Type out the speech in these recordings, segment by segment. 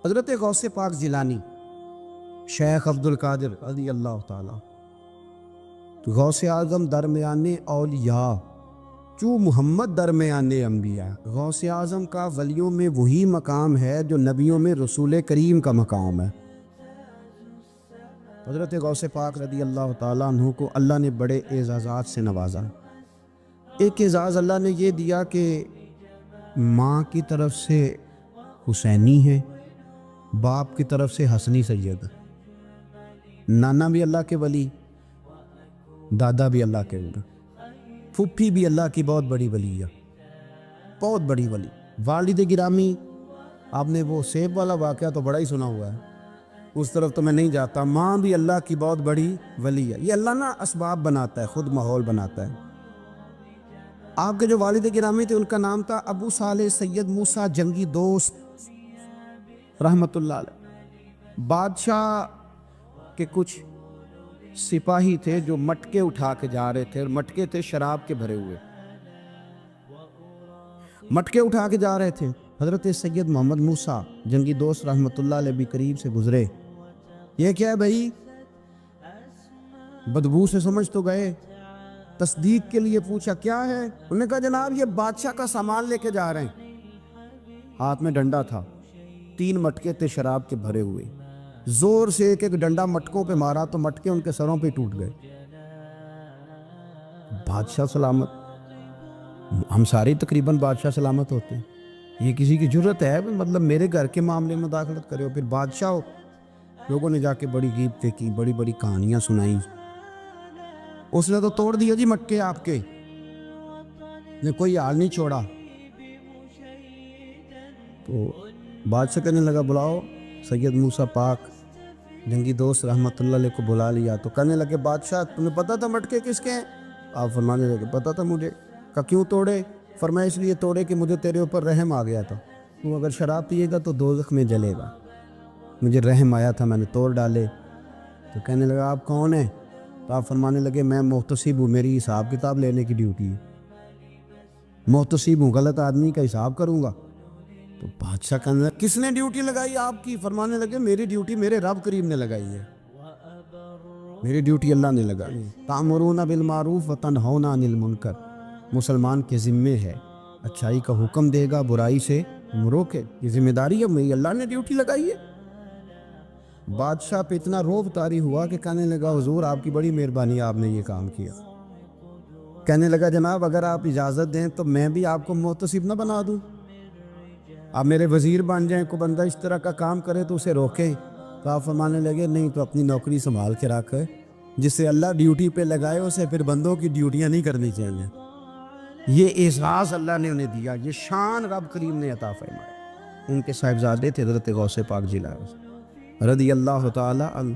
حضرت غوث پاک جیلانی شیخ عبد القادر رضی اللہ تعالیٰ غوث اعظم درمیان اولیاء چو محمد درمیان انبیاء. غوث اعظم کا ولیوں میں وہی مقام ہے جو نبیوں میں رسول کریم کا مقام ہے. حضرت غوث پاک رضی اللہ تعالیٰ عنہ کو اللہ نے بڑے اعزازات سے نوازا. ایک اعزاز اللہ نے یہ دیا کہ ماں کی طرف سے حسینی ہے، باپ کی طرف سے حسنی سید. نانا بھی اللہ کے ولی، دادا بھی اللہ کے ولی، پھپھی بھی اللہ کی بہت بڑی ولی ہے، بہت بڑی ولی. والد گرامی، آپ نے وہ سیب والا واقعہ تو بڑا ہی سنا ہوا ہے، اس طرف تو میں نہیں جاتا. ماں بھی اللہ کی بہت بڑی ولی ہے. یہ اللہ نا اسباب بناتا ہے، خود ماحول بناتا ہے. آپ کے جو والد گرامی تھے ان کا نام تھا ابو صالح سید موسیٰ جنگی دوست رحمۃ اللہ علیہ. بادشاہ کے کچھ سپاہی تھے جو مٹکے اٹھا کے جا رہے تھے، اور مٹکے تھے شراب کے بھرے ہوئے، مٹکے اٹھا کے جا رہے تھے. حضرت سید محمد موسیٰ جنگی دوست رحمۃ اللہ علیہ بھی قریب سے گزرے. یہ کیا ہے بھائی؟ بدبو سے سمجھ تو گئے. تصدیق کے لیے پوچھا کیا ہے؟ انہوں نے کہا جناب یہ بادشاہ کا سامان لے کے جا رہے ہیں. ہاتھ میں ڈنڈا تھا، 3 مٹکے تھے شراب کے بھرے ہوئے. زور سے ایک ڈنڈا مٹکوں پہ مارا تو مٹکے ان کے سروں پہ ٹوٹ گئے. بادشاہ سلامت. ہم سارے تقریباً بادشاہ سلامت ہوتے ہیں. یہ کسی کی جرت ہے مطلب میرے گھر کے معاملے میں مداخلت کرے ہو؟ پھر بادشاہ ہو. لوگوں نے جا کے بڑی غیبتیں کی، بڑی بڑی کہانیاں سنائیں. اس نے تو توڑ دیا جی مٹکے آپ کے، نے کوئی حال نہیں چھوڑا. تو بادشاہ کہنے لگا بلاؤ سید موسیٰ پاک جنگی دوست رحمۃ اللہ علیہ کو بلا لیا. تو کہنے لگے بادشاہ تمہیں پتہ تھا مٹکے کس کے ہیں؟ آپ فرمانے لگے پتہ تھا مجھے. کہا کیوں توڑے؟ فرمایا اس لیے توڑے کہ مجھے تیرے اوپر رحم آ گیا تھا، تو اگر شراب پیے گا تو دوزخ میں جلے گا. مجھے رحم آیا تھا، میں نے توڑ ڈالے. تو کہنے لگا آپ کون ہیں؟ تو آپ فرمانے لگے میں محتسب ہوں، میری حساب کتاب لینے کی ڈیوٹی ہے. محتسب ہوں، غلط آدمی کا حساب کروں گا. تو بادشاہ کہنے لگا کس نے ڈیوٹی لگائی آپ کی؟ فرمانے لگے میری ڈیوٹی میرے رب کریم نے لگائی ہے، میری ڈیوٹی اللہ نے لگائی. تأمرون بالمعروف وتنہون عن المنکر. مسلمان کے ذمے ہے اچھائی کا حکم دے گا، برائی سے روکے. یہ ذمہ داری ہے، میری اللہ نے ڈیوٹی لگائی ہے. بادشاہ پہ اتنا روب طاری ہوا کہ کہنے لگا حضور آپ کی بڑی مہربانی، آپ نے یہ کام کیا. کہنے لگا جناب اگر آپ اجازت دیں تو میں بھی آپ کو محتسب نہ بنا دوں، آپ میرے وزیر بن جائیں. کو بندہ اس طرح کا کام کرے تو اسے روکیں. تو آپ فرمانے لگے نہیں، تو اپنی نوکری سنبھال کے رکھ، جسے اللہ ڈیوٹی پہ لگائے اسے پھر بندوں کی ڈیوٹیاں نہیں کرنی چاہیے. یہ اعزاز اللہ نے انہیں دیا، یہ شان رب کریم نے عطا فرمائی. ان کے صاحبزادے تھے حضرت غوث پاک جیلانی رضی اللہ تعالیٰ عنہ.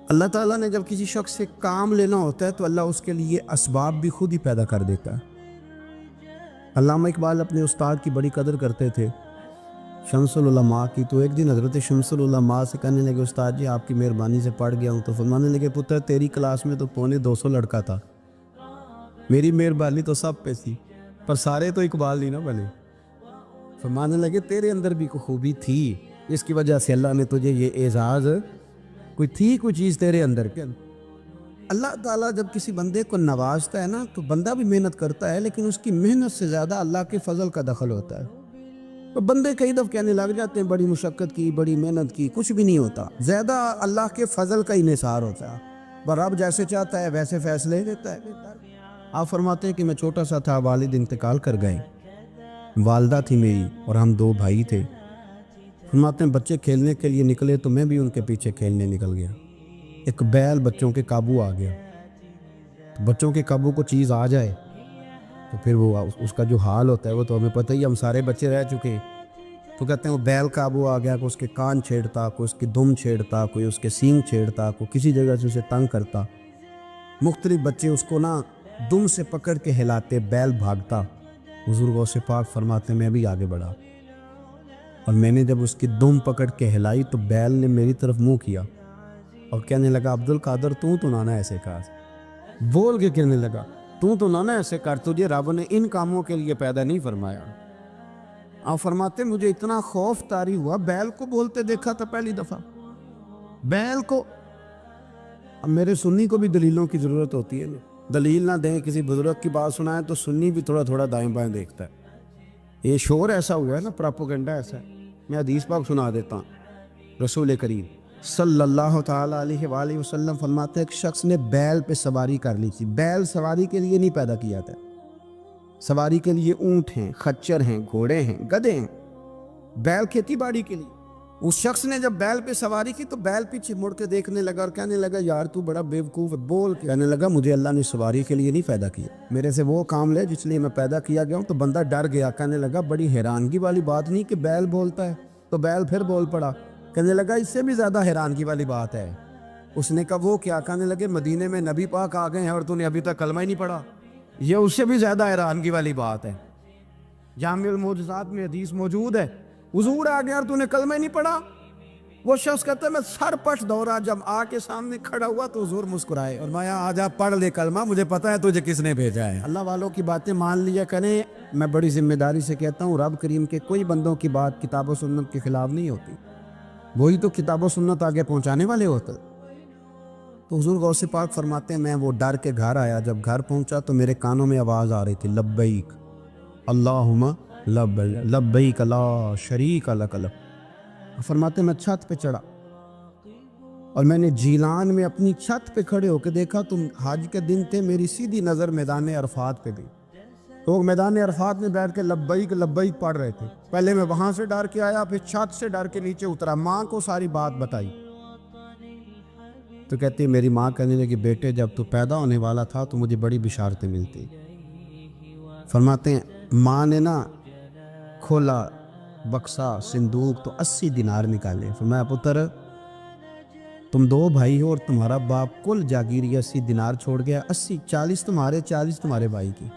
اللہ تعالیٰ نے جب کسی شخص سے کام لینا ہوتا ہے تو اللہ اس کے لیے اسباب بھی خود ہی پیدا کر دیتا ہے. علامہ اقبال اپنے استاد کی بڑی قدر کرتے تھے، شمس العلماء کی. تو ایک دن حضرت شمس العلماء سے کہنے لگے استاد جی آپ کی مہربانی سے پڑھ گیا ہوں. تو فرمانے لگے پتر تیری کلاس میں تو 250 لڑکا تھا، میری مہربانی تو سب پہ تھی، پر سارے تو اقبال نہیں نہ بنے. فرمانے لگے تیرے اندر بھی کوئی خوبی تھی، اس کی وجہ سے اللہ نے تجھے یہ اعزاز، کوئی چیز تیرے اندر کے. اللہ تعالیٰ جب کسی بندے کو نوازتا ہے نا تو بندہ بھی محنت کرتا ہے، لیکن اس کی محنت سے زیادہ اللہ کے فضل کا دخل ہوتا ہے. تو بندے کئی دفعہ کہنے لگ جاتے ہیں بڑی مشقت کی، بڑی محنت کی، کچھ بھی نہیں ہوتا. زیادہ اللہ کے فضل کا انحصار ہوتا ہے، پر رب جیسے چاہتا ہے ویسے فیصلے دیتا ہے. آپ فرماتے ہیں کہ میں چھوٹا سا تھا، والد انتقال کر گئے، والدہ تھی میری اور ہم 2 بھائی تھے. فرماتے ہیں بچے کھیلنے کے لیے نکلے تو میں بھی ان کے پیچھے کھیلنے نکل گیا. ایک بیل بچوں کے قابو آ گیا. بچوں کے قابو کو چیز آ جائے تو پھر وہ اس کا جو حال ہوتا ہے وہ تو ہمیں پتہ ہی، ہم سارے بچے رہ چکے ہیں. تو کہتے ہیں وہ بیل قابو آ گیا، کوئی اس کے کان چھیڑتا، کوئی اس کی دم چھیڑتا، کوئی اس کے سینگ چھیڑتا، کوئی کسی جگہ سے اسے تنگ کرتا. مختلف بچے اس کو نا دم سے پکڑ کے ہلاتے، بیل بھاگتا. حضور غوث پاک فرماتے ہیں میں بھی آگے بڑھا، اور میں نے جب اس کی دم پکڑ کے ہلائی تو بیل نے میری طرف منہ کیا اور کہنے لگا عبد القادر تو نہ ایسے کر. بول کے کہنے لگا تو نہ ایسے کر، تجھے رب نے ان کاموں کے لیے پیدا نہیں فرمایا. آپ فرماتے مجھے اتنا خوف طاری ہوا، بیل کو بولتے دیکھا تھا پہلی دفعہ، بیل کو۔ اب میرے سنی کو بھی دلیلوں کی ضرورت ہوتی ہے نا، دلیل نہ دیں، کسی بزرگ کی بات سنائیں تو سنی بھی تھوڑا تھوڑا دائیں بائیں دیکھتا ہے۔ یہ شور ایسا ہوا ہے نا، پراپوگنڈا ایسا ہے۔ میں حدیث پاک سنا دیتا ہوں۔ رسول کریم صلی اللہ تعالیٰ علیہ وآلہ وسلم فرماتے ہیں ایک شخص نے بیل پہ سواری کر لی تھی۔ بیل سواری کے لیے نہیں پیدا کیا تھا، سواری کے لیے اونٹ ہیں، خچر ہیں، گھوڑے ہیں، گدھے ہیں، بیل کھیتی باڑی کے لیے۔ اس شخص نے جب بیل پہ سواری کی تو بیل پیچھے مڑ کے دیکھنے لگا اور کہنے لگا یار تو بڑا بیوقوف ہے، بول کے کہنے لگا مجھے اللہ نے سواری کے لیے نہیں پیدا کیا، میرے سے وہ کام لے جس لیے میں پیدا کیا گیا ہوں۔ تو بندہ ڈر گیا، کہنے لگا بڑی حیرانگی والی بات نہیں کہ بیل بولتا ہے، تو بیل پھر بول پڑا۔ کہنے لگا اس سے بھی زیادہ حیرانگی والی بات ہے۔ اس نے کہا وہ کیا؟ کہنے لگے مدینے میں نبی پاک آ گئے ہیں اور تو نے ابھی تک کلمہ ہی نہیں پڑھا، یہ اس سے بھی زیادہ حیرانگی والی بات ہے۔ جامع المعجزات میں حدیث موجود ہے، حضور آ گیا اور تو نے کلمہ ہی نہیں پڑھا۔ وہ شخص کہتا ہے میں سر پٹ دوڑا، جب آ کے سامنے کھڑا ہوا تو حضور مسکرائے اور میں آ جا پڑھ لے کلمہ، مجھے پتا ہے تجھے کس نے بھیجا ہے۔ اللہ والوں کی باتیں مان لیا کریں۔ میں بڑی ذمہ داری سے کہتا ہوں رب کریم کے کوئی بندوں کی بات کتاب و سنت کے خلاف نہیں ہوتی، وہی تو کتاب و سنت آگے پہنچانے والے ہوتے۔ تو حضور غوث پاک فرماتے ہیں میں وہ ڈر کے گھر آیا، جب گھر پہنچا تو میرے کانوں میں آواز آ رہی تھی لبیک اللہم لبیک لبیک لا شریک لک لبیک۔ فرماتے میں چھت پہ چڑھا اور میں نے جیلان میں اپنی چھت پہ کھڑے ہو کے دیکھا تو حج کے دن تھے، میری سیدھی نظر میدان عرفات پہ گئی۔ لوگ میدان عرفات میں بیٹھ کے لبیک لبیک پڑھ رہے تھے۔ پہلے میں وہاں سے ڈر کے آیا، پھر چھت سے ڈر کے نیچے اترا، ماں کو ساری بات بتائی تو کہتی میری ماں کہنے لگی بیٹے جب تو پیدا ہونے والا تھا تو مجھے بڑی بشارتیں ملتی۔ فرماتے ہیں ماں نے نا کھولا بکسا صندوق تو 80 دینار نکالے۔ فرمایا پتر تم 2 بھائی ہو اور تمہارا باپ کل جاگیری 80 دینار چھوڑ گیا، 40 تمہارے 40 تمہارے بھائی کی۔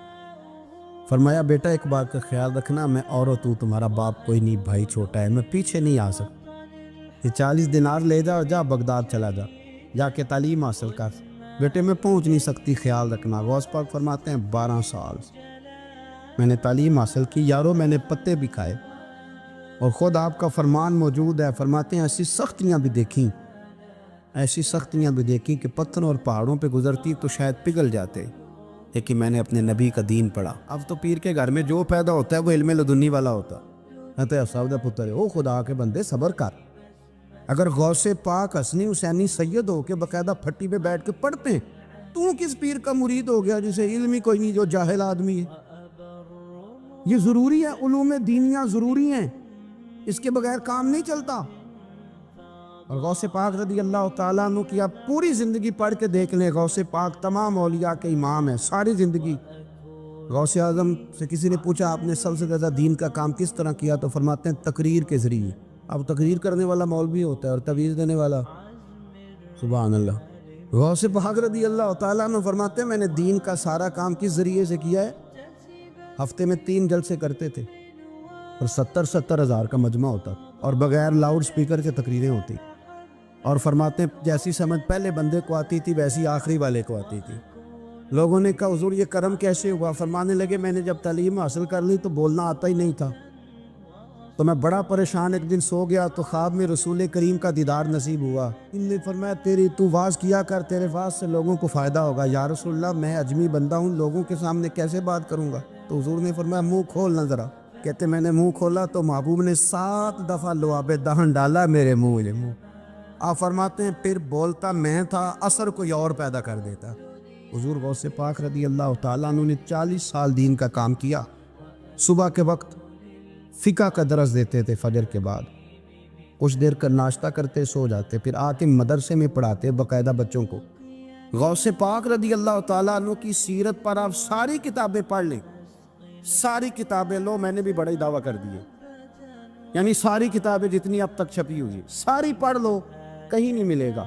فرمایا بیٹا ایک بات کا خیال رکھنا، میں اور تو تمہارا باپ کوئی نہیں، بھائی چھوٹا ہے، میں پیچھے نہیں آ سکتا، یہ 40 دینار لے جا اور جا بغداد چلا جا، جا کے تعلیم حاصل کر، بیٹے میں پہنچ نہیں سکتی، خیال رکھنا۔ غوث پاک فرماتے ہیں 12 سال میں نے تعلیم حاصل کی یارو، میں نے پتے بھی کھائے، اور خود آپ کا فرمان موجود ہے، فرماتے ہیں ایسی سختیاں بھی دیکھیں، ایسی سختیاں بھی دیکھیں کہ پتھروں اور پہاڑوں پہ گزرتی تو شاید پگھل جاتے، لیکن میں نے اپنے نبی کا دین پڑھا۔ اب تو پیر کے گھر میں جو پیدا ہوتا ہے وہ علم لدنی والا ہوتا ہے، افسردہ پتر ہے، او خدا کے بندے صبر کر۔ اگر غوث پاک حسنی حسینی سید ہو کے باقاعدہ پھٹی پہ بیٹھ کے پڑھتے ہیں، تو کس پیر کا مرید ہو گیا جسے علم ہی کوئی نہیں، جو جاہل آدمی ہے؟ یہ ضروری ہے، علوم دینیاں ضروری ہیں، اس کے بغیر کام نہیں چلتا۔ اور غوث پاک رضی اللہ تعالیٰ عنہ کی آپ پوری زندگی پڑھ کے دیکھ لیں، غوث پاک تمام اولیاء کے امام ہیں، ساری زندگی۔ غوث اعظم سے کسی نے پوچھا آپ نے سب سے زیادہ دین کا کام کس طرح کیا، تو فرماتے ہیں تقریر کے ذریعے۔ اب تقریر کرنے والا مولوی ہوتا ہے اور تویز دینے والا، سبحان اللہ۔ غوث پاک رضی اللہ تعالیٰ عنہ فرماتے ہیں میں نے دین کا سارا کام کس ذریعے سے کیا ہے؟ ہفتے میں 3 جلسے کرتے تھے اور 70 ہزار کا مجمع ہوتا اور بغیر لاؤڈ سپیکر کے تقریریں ہوتی، اور فرماتے ہیں جیسی سمجھ پہلے بندے کو آتی تھی ویسی آخری والے کو آتی تھی۔ لوگوں نے کہا حضور یہ کرم کیسے ہوا؟ فرمانے لگے میں نے جب تعلیم حاصل کر لی تو بولنا آتا ہی نہیں تھا، تو میں بڑا پریشان، ایک دن سو گیا تو خواب میں رسول کریم کا دیدار نصیب ہوا۔ ان نے فرمایا تو واز کیا کر، تیرے واز سے لوگوں کو فائدہ ہوگا۔ یا رسول اللہ میں اجمی بندہ ہوں، لوگوں کے سامنے کیسے بات کروں گا؟ تو حضور نے فرمایا منہ کھولنا ذرا۔ کہتے میں نے منہ کھولا تو محبوب نے 7 دفعہ لعاب دہن ڈالا میرے منہ۔ آپ فرماتے ہیں پھر بولتا میں تھا، اثر کوئی اور پیدا کر دیتا۔ حضور غوث پاک رضی اللہ تعالیٰ عنہ نے 40 سال دین کا کام کیا۔ صبح کے وقت فقہ کا درس دیتے تھے، فجر کے بعد کچھ دیر کا ناشتہ کرتے سو جاتے، پھر آ کے مدرسے میں پڑھاتے باقاعدہ بچوں کو۔ غوث پاک رضی اللہ تعالیٰ عنہ کی سیرت پر آپ ساری کتابیں پڑھ لیں، ساری کتابیں لو، میں نے بھی بڑا ہی دعویٰ کر دیے، یعنی ساری کتابیں جتنی اب تک چھپی ہوئی ساری پڑھ لو، کہیں نہیں ملے گا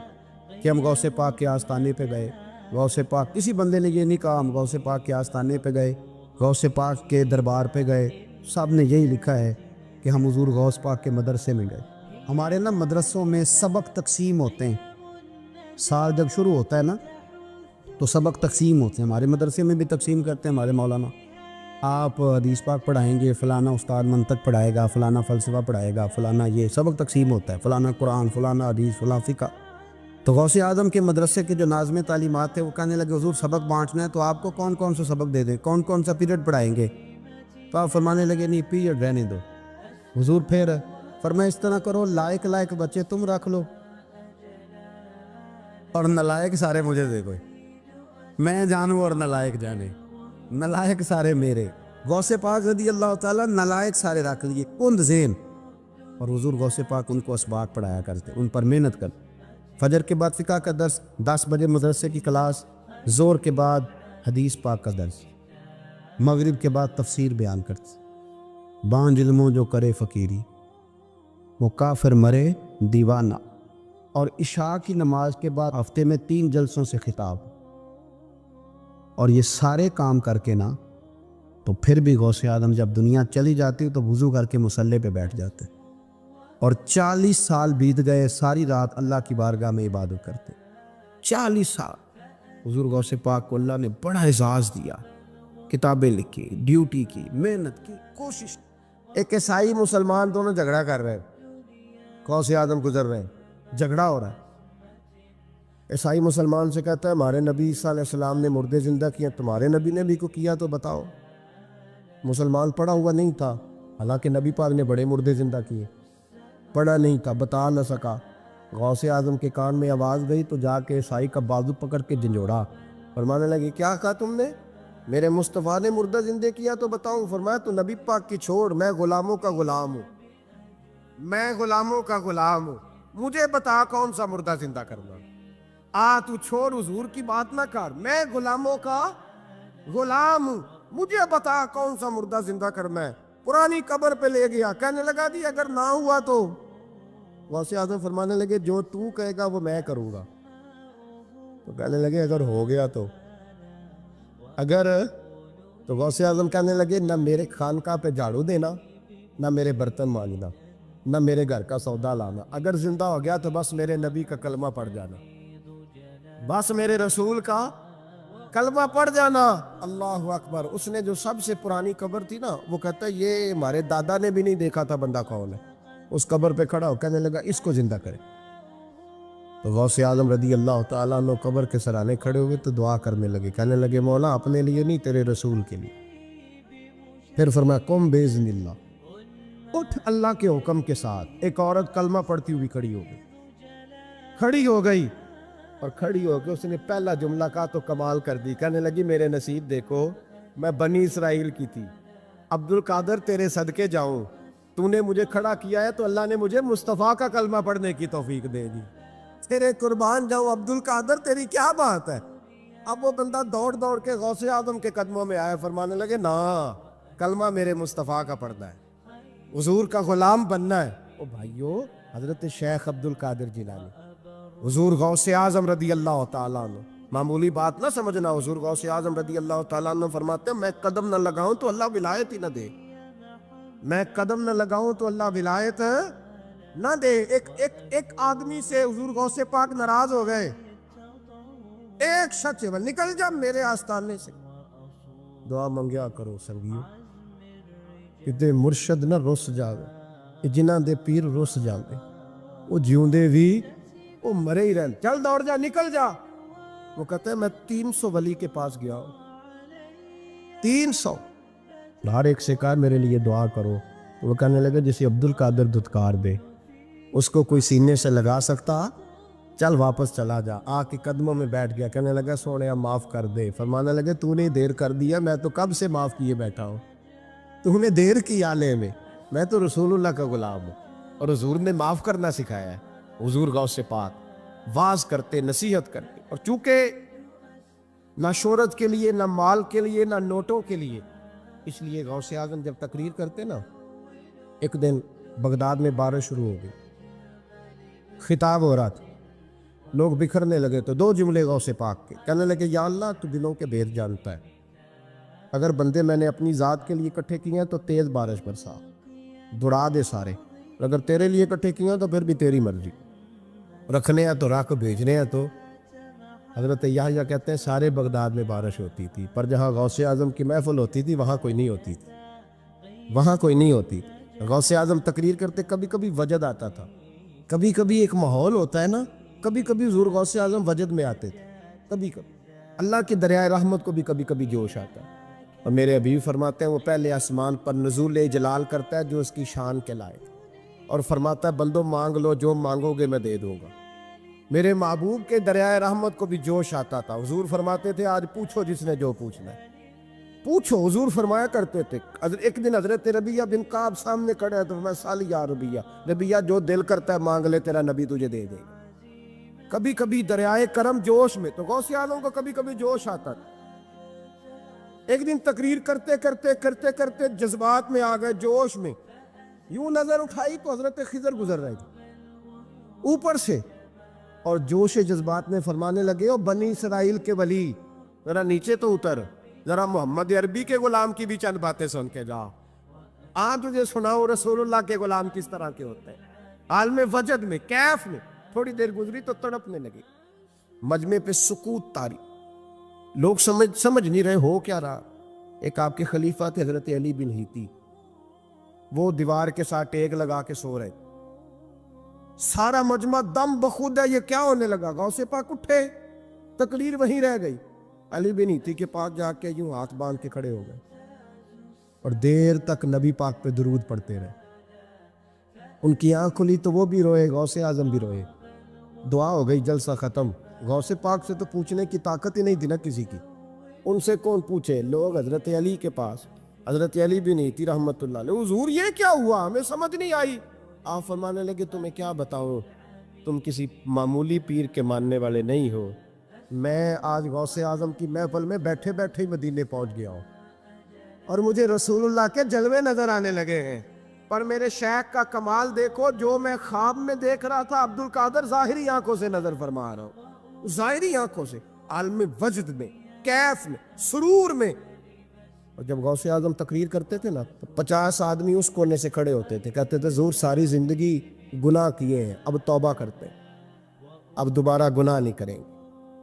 کہ ہم غوث پاک کے آستانے پہ گئے۔ غوث پاک کسی بندے نے یہ نہیں کہا ہم غوث پاک کے آستانے پہ گئے، غوث پاک کے دربار پہ گئے، سب نے یہی لکھا ہے کہ ہم حضور غوث پاک کے مدرسے میں گئے۔ ہمارے نا مدرسوں میں سبق تقسیم ہوتے ہیں، سال جب شروع ہوتا ہے نا تو سبق تقسیم ہوتے ہیں، ہمارے مدرسے میں بھی تقسیم کرتے ہیں ہمارے مولانا۔ آپ حدیث پاک پڑھائیں گے، فلانا استاد منطق پڑھائے گا، فلانا فلسفہ پڑھائے گا، فلانا یہ سبق تقسیم ہوتا ہے، فلانا قرآن، فلانا حدیث، فلاں فقہ۔ تو غوث اعظم کے مدرسے کے جو ناظم تعلیمات تھے وہ کہنے لگے حضور سبق بانٹنا ہے تو آپ کو کون کون سا سبق دے دیں، کون کون سا پیریڈ پڑھائیں گے؟ تو آپ فرمانے لگے نہیں، پیریڈ رہنے دو۔ حضور پھر فرمایا اس طرح کرو، لائق لائق بچے تم رکھ لو اور نالائق سارے مجھے دے کوئی، میں جانوں اور نالائق جانے، نالائق سارے میرے۔ غوث پاک رضی اللہ تعالیٰ نالائق سارے رکھ لیے، کند ذہن، اور حضور غوث پاک ان کو اسباق پڑھایا کرتے، ان پر محنت کرتے۔ فجر کے بعد فقہ کا درس، 10 بجے مدرسے کی کلاس، زور کے بعد حدیث پاک کا درس، مغرب کے بعد تفسیر بیان کرتے۔ بانج علموں جو کرے فقیری، وہ کافر مرے دیوانہ۔ اور عشاء کی نماز کے بعد ہفتے میں 3 جلسوں سے خطاب، اور یہ سارے کام کر کے نا تو پھر بھی غوث اعظم جب دنیا چلی جاتی تو وضو کر کے مصلی پہ بیٹھ جاتے، اور 40 سال بیت گئے، ساری رات اللہ کی بارگاہ میں عبادت کرتے۔ 40 سال حضور غوث پاک کو اللہ نے بڑا اعزاز دیا، کتابیں لکھی، ڈیوٹی کی، محنت کی، کوشش۔ ایک عیسائی مسلمان دونوں جھگڑا کر رہے ہیں، غوث اعظم گزر رہے ہیں، جھگڑا ہو رہا ہے۔ عیسائی مسلمان سے کہتا ہے ہمارے نبی صلی اللہ علیہ وسلم نے مردے زندہ کیا، تمہارے نبی نے بھی کو کیا تو بتاؤ۔ مسلمان پڑھا ہوا نہیں تھا، حالانکہ نبی پاک نے بڑے مردے زندہ کیے، پڑھا نہیں تھا، بتا نہ سکا۔ غوث اعظم کے کان میں آواز گئی تو جا کے عیسائی کا بازو پکڑ کے جھنجھوڑا، فرمانے لگے کیا کہا تم نے؟ میرے مصطفیٰ نے مردہ زندہ کیا تو بتاؤں؟ فرمایا تو نبی پاک کی چھوڑ، میں غلاموں کا غلام ہوں، میں غلاموں کا غلام ہوں، مجھے بتا کون سا مردہ زندہ کرنا۔ تو چھوڑ حضور کی بات نہ کر، میں غلاموں کا غلام ہوں، مجھے بتا کون سا مردہ زندہ کرنا ہے۔ پرانی قبر پہ لے گیا، کہنے لگا دی اگر نہ ہوا تو؟ غوث اعظم فرمانے لگے جو تو کہے گا وہ میں کروں گا۔ تو کہنے لگے اگر ہو گیا تو؟ تو غوث اعظم کہنے لگے نہ میرے خانقاہ پہ جھاڑو دینا، نہ میرے برتن مانجنا، نہ میرے گھر کا سودا لانا، اگر زندہ ہو گیا تو بس میرے نبی کا کلمہ پڑھ جانا، بس میرے رسول کا کلمہ پڑھ جانا۔ اللہ اکبر۔ اس نے جو سب سے پرانی قبر تھی نا، وہ کہتا ہے یہ ہمارے دادا نے بھی نہیں دیکھا تھا بندہ کون ہے، اس قبر پہ کھڑا ہو کہنے لگا اس کو زندہ کرے۔ تو غوث اعظم رضی اللہ تعالیٰ عنہ قبر کے سرانے کھڑے ہوئے تو دعا کرنے لگے، کہنے لگے مولا اپنے لیے نہیں، تیرے رسول کے لیے۔ پھر فرمایا قم باذن اللہ، اٹھ اللہ کے حکم کے ساتھ۔ ایک عورت کلمہ پڑھتی ہوئی کھڑی ہو گئی اور کھڑی ہو کے اس نے پہلا جملہ کہا تو کمال کر دی، کہنے لگی میرے نصیب دیکھو، میں بنی اسرائیل کی تھی، عبد القادر تیرے صدقے جاؤں، تو نے مجھے کھڑا کیا ہے تو اللہ نے مجھے مصطفیٰ کا کلمہ پڑھنے کی توفیق دے دی، تیرے قربان جاؤں عبد القادر، تیری کیا بات ہے؟ اب وہ بندہ دوڑ دوڑ کے غوث اعظم کے قدموں میں آیا، فرمانے لگے نا کلمہ میرے مصطفیٰ کا پڑھنا ہے، حضور کا غلام بننا ہے۔ او بھائیو، حضرت شیخ عبد القادر جیلانی، حضور غوث اعظم رضی اللہ تعالیٰ عنہ، معمولی بات نہ سمجھنا، حضور غوث اعظم رضی اللہ تعالیٰ عنہ فرماتے ہیں میں قدم نہ لگاؤں تو اللہ ولایت ہی نہ دے، میں قدم نہ لگاؤں تو اللہ ولایت نہ دے۔ ایک آدمی سے حضور غوث پاک ناراض ہو گئے، ایک شخص نکل جا میرے آستانے سے، دعا منگیا کرو سنگیو، کتے مرشد نہ رس جاوے، جنہ دے پیر رس جاوے، وہ جیوندے بھی وہ مرے ہی رہن، چل دوڑ جا، نکل جا۔ وہ کہتے ہیں میں 300 ولی کے پاس گیا ہوں، 300، ہر ایک سے کہا میرے لیے دعا کرو۔ وہ کہنے لگے جسے عبد القادر دھتکار دے اس کو کوئی سینے سے لگا سکتا؟ چل واپس چلا جا۔ آ کے قدموں میں بیٹھ گیا، کہنے لگا سونیا معاف کر دے۔ فرمانے لگے تو نے دیر کر دیا، میں تو کب سے معاف کیے بیٹھا ہوں، تو نے دیر کی آنے میں تو رسول اللہ کا غلام ہوں، اور حضور نے معاف کرنا سکھایا ہے۔ حضور غوث پاک واز کرتے، نصیحت کرتے، اور چونکہ نہ شہرت کے لیے، نہ مال کے لیے، نہ نوٹوں کے لیے، اس لیے غوث اعظم جب تقریر کرتے نا، ایک دن بغداد میں بارش شروع ہو گئی، خطاب ہو رہا تھا، لوگ بکھرنے لگے تو 2 جملے غوث پاک کے، کہنے لگے یا اللہ تو دلوں کے بھید جانتا ہے، اگر بندے میں نے اپنی ذات کے لیے اکٹھے کیے ہیں تو تیز بارش برسا، دوڑا دے سارے، اگر تیرے لیے اکٹھے کیے ہیں تو پھر بھی تیری مرضی، رکھنے ہیں تو رکھ، بھیجنے ہیں تو حضرت یحییٰ کہتے ہیں سارے بغداد میں بارش ہوتی تھی، پر جہاں غوث اعظم کی محفل ہوتی تھی وہاں کوئی نہیں ہوتی تھی، وہاں کوئی نہیں ہوتی تھی۔ غوث اعظم تقریر کرتے، کبھی کبھی وجد آتا تھا، کبھی کبھی ایک ماحول ہوتا ہے نا، کبھی کبھی حضور غوث اعظم وجد میں آتے تھے، کبھی کبھی اللہ کے دریائے رحمت کو بھی کبھی کبھی جوش آتا ہے۔ اور میرے حبیب فرماتے ہیں وہ پہلے آسمان پر نزول جلال کرتا ہے جو اس کی شان کے لائق، اور فرماتا ہے بندو مانگ لو، جو مانگو گے میں دے دوں گا۔ میرے محبوب کے دریائے رحمت کو بھی جوش آتا تھا۔ حضور فرماتے تھے آج پوچھو جس نے جو پوچھنا ہے پوچھو۔ حضور فرمایا کرتے تھے، ایک دن حضرت ربیہ بن کعب سامنے کھڑے ہیں تو میں سالی یا ربیہ، ربیہ جو دل کرتا ہے مانگ لے، تیرا نبی تجھے دے دے گا۔ کبھی کبھی دریائے کرم جوش میں، تو غوث اعظم کو کبھی کبھی جوش آتا تھا۔ ایک دن تقریر کرتے کرتے کرتے کرتے جذبات میں آ گئے، جوش میں، یوں نظر اٹھائی تو حضرت خضر گزر رہے تھے اوپر سے، اور جوش جذبات میں فرمانے لگے او بنی اسرائیل کے ولی، ذرا نیچے تو اتر، ذرا محمد عربی کے غلام کی بھی چند باتیں سن کے جا، تجھے سناؤ رسول اللہ کے غلام کس طرح کے ہوتے ہیں۔ عالم وجد میں، کیف میں تھوڑی دیر گزری تو تڑپنے لگی۔ مجمع پہ سکوت طاری، لوگ سمجھ نہیں رہے ہو کیا رہا۔ ایک آپ کے خلیفہ تھے حضرت علی بن ہیتی، وہ دیوار کے ساتھ ٹیک لگا کے سو رہے، سارا مجمع دم بخود ہے، یہ کیا ہونے لگا؟ غوث پاک اٹھے، تقریر وہیں رہ گئی، علی بن ہیتی کے پاس جا کے یوں ہاتھ باندھ کے کھڑے ہو گئے، اور دیر تک نبی پاک پہ درود پڑھتے رہے۔ ان کی آنکھ کھلی تو وہ بھی روئے، غوث اعظم بھی روئے، دعا ہو گئی، جلسہ ختم۔ غوث پاک سے تو پوچھنے کی طاقت ہی نہیں تھی نا کسی کی، ان سے کون پوچھے؟ لوگ حضرت علی کے پاس، حضرت علی بن ہیتی رحمت اللہ علیہ، حضور یہ کیا ہوا؟ ہمیں سمجھ نہیں آئی۔ آپ فرمانے لگے تمہیں کیا بتاؤں، تم کسی معمولی پیر کے ماننے والے نہیں ہو، میں آج غوث اعظم کی محفل میں بیٹھے بیٹھے ہی مدینے پہنچ گیا ہوں، اور مجھے رسول اللہ کے جلوے نظر آنے لگے ہیں، پر میرے شیخ کا کمال دیکھو، جو میں خواب میں دیکھ رہا تھا عبد القادر ظاہری آنکھوں سے نظر فرما رہا ہوں، ظاہری آنکھوں سے، عالم وجد میں، کیف میں، سرور میں۔ اور جب غوث اعظم تقریر کرتے تھے نا، 50 آدمی اس کونے سے کھڑے ہوتے تھے، کہتے تھے حضور ساری زندگی گناہ کیے ہیں، اب توبہ کرتے ہیں، اب دوبارہ گناہ نہیں کریں گے۔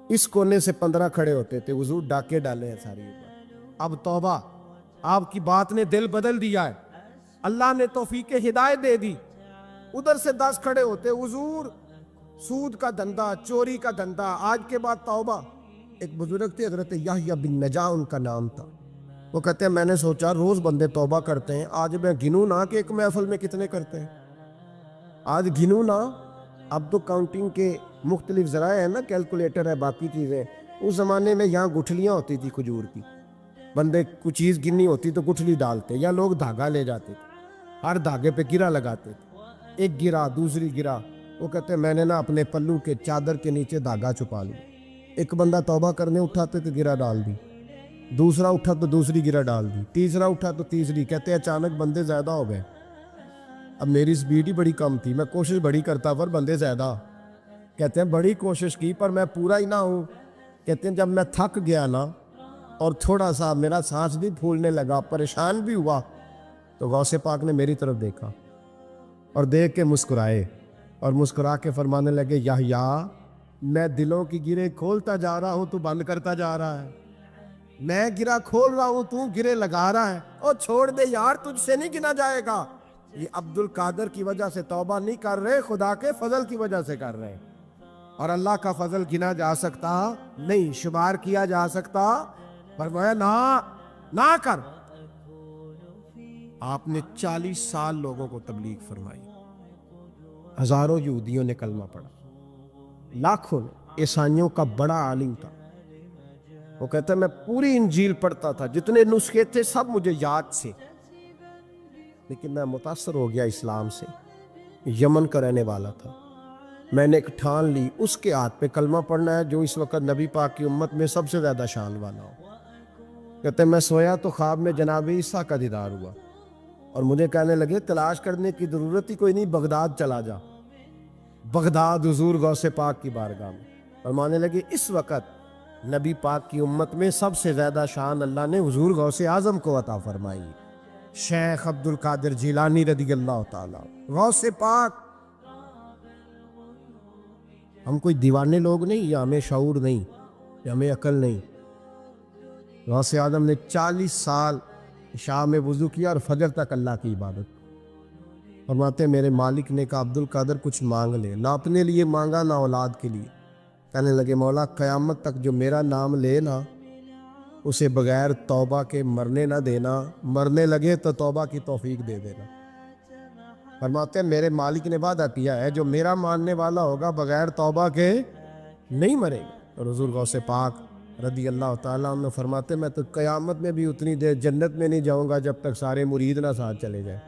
اس کونے سے 15 کھڑے ہوتے تھے، حضور ڈاکے ڈالے ہیں ساری اوپر، اب توبہ۔ آپ کی بات نے دل بدل دیا ہے، اللہ نے توفیق ہدایت دے دی۔ ادھر سے 10 کھڑے ہوتے، حضور سود کا دھندا، چوری کا دھندا، آج کے بعد توبہ۔ ایک بزرگ تھے حضرت یحییٰ بن نجا ان کا نام تھا، وہ کہتے ہیں میں نے سوچا روز بندے توبہ کرتے ہیں، آج میں گنوں نہ کہ ایک محفل میں کتنے کرتے ہیں، آج گنوں نہ۔ اب تو کاؤنٹنگ کے مختلف ذرائع ہیں نا، کیلکولیٹر ہے، باقی چیزیں۔ اس زمانے میں یہاں گٹھلیاں ہوتی تھی کھجور کی، بندے کچھ چیز گننی ہوتی تو گٹھلی ڈالتے، یا لوگ دھاگا لے جاتے تھے، ہر دھاگے پہ گرہ لگاتے تھے، ایک گرہ دوسری گرہ۔ وہ کہتے ہیں میں نے نا اپنے پلو کے چادر کے نیچے دھاگا چھپا لیا، ایک بندہ توبہ کرنے اٹھاتے تو گرہ ڈال دی، دوسرا اٹھا تو دوسری گرہ ڈال دی، تیسرا اٹھا تو تیسری۔ کہتے ہیں اچانک بندے زیادہ ہو گئے، اب میری سپیڈ ہی بڑی کم تھی، میں کوشش بڑی کرتا پر بندے زیادہ۔ کہتے ہیں بڑی کوشش کی پر میں پورا ہی نہ ہوں۔ کہتے ہیں جب میں تھک گیا نا اور تھوڑا سا میرا سانس بھی پھولنے لگا، پریشان بھی ہوا، تو غوث پاک نے میری طرف دیکھا اور دیکھ کے مسکرائے، اور مسکرا کے فرمانے لگے یحییٰ میں دلوں کی گرے کھولتا جا رہا ہوں، تو بند کرتا جا رہا ہے، میں گرہ کھول رہا ہوں، تو گرے لگا رہا ہے، اور چھوڑ دے یار، تجھ سے نہیں گنا جائے گا۔ یہ عبد القادر کی وجہ سے توبہ نہیں کر رہے، خدا کے فضل کی وجہ سے کر رہے، اور اللہ کا فضل گنا جا سکتا نہیں، شمار کیا جا سکتا، فرمایا نہ کر۔ آپ نے 40 سال لوگوں کو تبلیغ فرمائی، ہزاروں یہودیوں نے کلمہ پڑھا، لاکھوں نے۔ عیسائیوں کا بڑا عالم تھا، وہ کہتا ہے میں پوری انجیل پڑھتا تھا، جتنے نسخے تھے سب مجھے یاد سے، لیکن میں متاثر ہو گیا اسلام سے۔ یمن کا رہنے والا تھا، میں نے ایک ٹھان لی اس کے ہاتھ پہ کلمہ پڑھنا ہے جو اس وقت نبی پاک کی امت میں سب سے زیادہ شان والا ہو۔ کہتے ہیں میں سویا تو خواب میں جناب عیسیٰ کا دیدار ہوا، اور مجھے کہنے لگے تلاش کرنے کی ضرورت ہی کوئی نہیں، بغداد چلا جا۔ بغداد حضور غوث پاک کی بارگاہ میں، فرمانے لگے اس وقت نبی پاک کی امت میں سب سے زیادہ شان اللہ نے حضور غوث اعظم کو عطا فرمائی، شیخ عبد القادر جیلانی رضی اللہ تعالیٰ غوث پاک۔ ہم کوئی دیوانے لوگ نہیں، یا ہمیں شعور نہیں، کہ ہمیں عقل نہیں. غوث اعظم نے 40 سال عشاء میں وضو کیا اور فجر تک اللہ کی عبادت. فرماتے ہیں میرے مالک نے کہا عبد القادر کچھ مانگ لے. نہ اپنے لیے مانگا نہ اولاد کے لیے. کہنے لگے مولا قیامت تک جو میرا نام لے نا اسے بغیر توبہ کے مرنے نہ دینا, مرنے لگے تو توبہ کی توفیق دے دینا. فرماتے ہیں میرے مالک نے وعدہ کیا ہے جو میرا ماننے والا ہوگا بغیر توبہ کے نہیں مرے گا. اور حضور غوث پاک رضی اللہ تعالیٰ عنہ فرماتے ہیں میں تو قیامت میں بھی اتنی دیر جنت میں نہیں جاؤں گا جب تک سارے مرید نہ ساتھ چلے جائیں.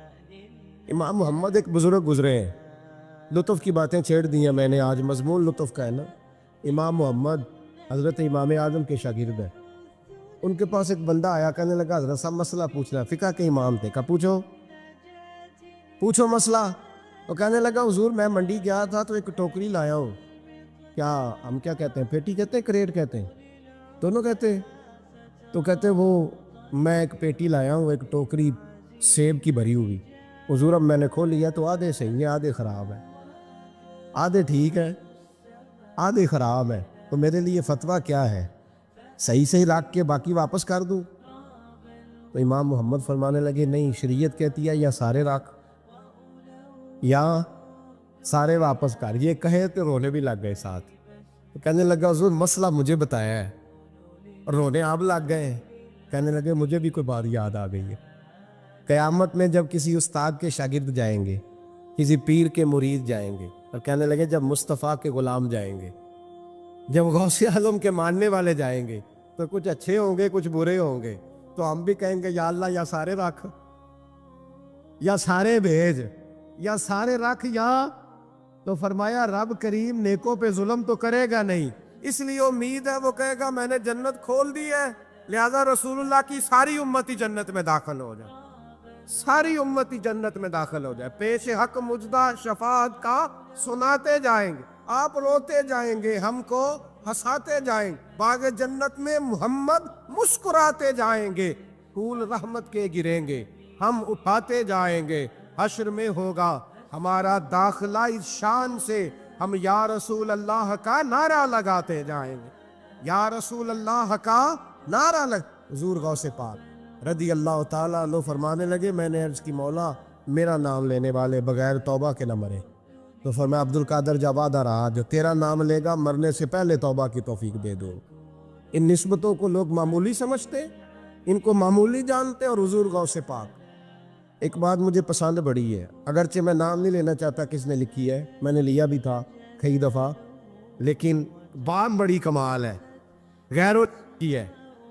امام محمد ایک بزرگ گزرے ہیں, لطف کی باتیں چھیڑ دی ہیں میں نے, آج مضمون لطف کا ہے نا. امام محمد حضرت امام اعظم کے شاگرد ہیں. ان کے پاس ایک بندہ آیا, کہنے لگا حضرت صاحب مسئلہ پوچھنا, فقہ کے امام تھے. کہا پوچھو مسئلہ. وہ کہنے لگا حضور میں منڈی گیا تھا تو ایک ٹوکری لایا ہوں. کیا ہم کیا کہتے ہیں, پیٹی کہتے ہیں کریٹ کہتے ہیں, دونوں کہتے ہیں. تو کہتے ہیں وہ میں ایک پیٹی لایا ہوں, ایک ٹوکری سیب کی بھری ہوئی. حضور اب میں نے کھول لیا تو آدھے صحیح ہیں آدھے خراب ہیں, آدھے ٹھیک ہے آدھے خراب ہے, تو میرے لیے فتویٰ کیا ہے, صحیح رکھ کے باقی واپس کر دوں؟ تو امام محمد فرمانے لگے نہیں, شریعت کہتی ہے یا سارے رکھ یا سارے واپس کر. یہ کہے تو رونے بھی لگ گئے ساتھ. تو کہنے لگا حضور مسئلہ مجھے بتایا ہے, اور رونے آپ لگ گئے. کہنے لگے مجھے بھی کوئی بات یاد آ گئی ہے. قیامت میں جب کسی استاد کے شاگرد جائیں گے, کسی پیر کے مرید جائیں گے, اور کہنے لگے جب مصطفیٰ کے غلام جائیں گے, جب غوث اعظم کے ماننے والے جائیں گے, تو کچھ اچھے ہوں گے کچھ برے ہوں گے. تو ہم بھی کہیں گے یا اللہ یا سارے رکھ یا سارے بھیج یا سارے رکھ یا. تو فرمایا رب کریم نیکوں پہ ظلم تو کرے گا نہیں, اس لیے امید ہے وہ کہے گا میں نے جنت کھول دی ہے, لہذا رسول اللہ کی ساری امتی جنت میں داخل ہو جائے, ساری امتی جنت میں داخل ہو جائے. پیش حق مجدہ شفاعت کا سناتے جائیں گے, آپ روتے جائیں گے, ہم کو ہنساتے جائیں گے. باغ جنت میں محمد مسکراتے جائیں گے, پھول رحمت کے گریں گے, ہم اٹھاتے جائیں گے. حشر میں ہوگا ہمارا داخلہ اس شان سے, ہم یا رسول اللہ کا نعرہ لگاتے جائیں گے, یا رسول اللہ کا نعرہ حضور غوث پاک رضی اللہ تعالیٰ عنہ فرمانے لگے میں نے عرض کی مولا میرا نام لینے والے بغیر توبہ کے نہ مرے. تو فرمایا عبد القادر جب وعدہ رہا جو تیرا نام لے گا مرنے سے پہلے توبہ کی توفیق دے دو. ان نسبتوں کو لوگ معمولی سمجھتے, ان کو معمولی جانتے, اور حضور غوث پاک. ایک بات مجھے پسند بڑی ہے, اگرچہ میں نام نہیں لینا چاہتا کس نے لکھی ہے, میں نے لیا بھی تھا کئی دفعہ, لیکن بات بڑی کمال ہے, غیروں کی ہے.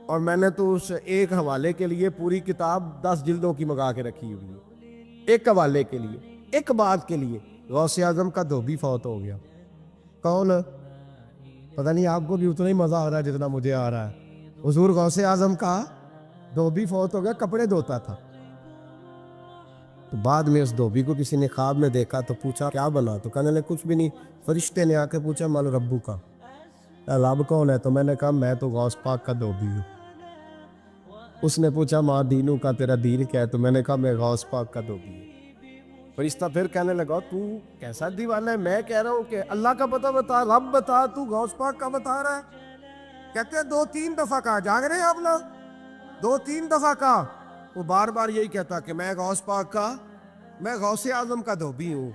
اور میں نے تو اس ایک حوالے کے لیے پوری کتاب 10 جلدوں کی منگا کے رکھی ہوئی ہے, ایک حوالے کے لیے, ایک بات کے لیے. غوث اعظم کا دھوبی فوت ہو گیا. کون؟ پتہ نہیں, آپ کو بھی اتنا ہی مزہ آ رہا ہے جتنا مجھے آ رہا ہے. حضور غوث اعظم کا دھوبی فوت ہو گیا, کپڑے دھوتا تھا. تو بعد میں اس دھوبی کو کسی نے خواب میں دیکھا تو پوچھا کیا بنا, تو کہنے لگے کچھ بھی نہیں. فرشتے نے آ کے پوچھا مال ربو کا, رب کون ہے؟ تو میں نے کہا میں تو غوث پاک کا دھوبی ہوں. اس نے پوچھا ماں دینوں کا تیرا دین کیا ہے؟ تو میں نے کہا میں غوث پاک کا دھوبی ہوں. فرشتہ پھر کہنے لگا تو کیسا دیوانہ ہے, میں کہہ رہا ہوں کہ اللہ کا پتہ بتا, رب بتا, تو غوث پاک کا بتا رہا ہے. کہتے ہیں 2-3 دفعہ کہا, جاگ رہے ہیں آپ لوگ, 2-3 دفعہ کہا. وہ بار بار یہی کہتا کہ میں غوث پاک کا, میں غوث اعظم کا دھوبی ہوں.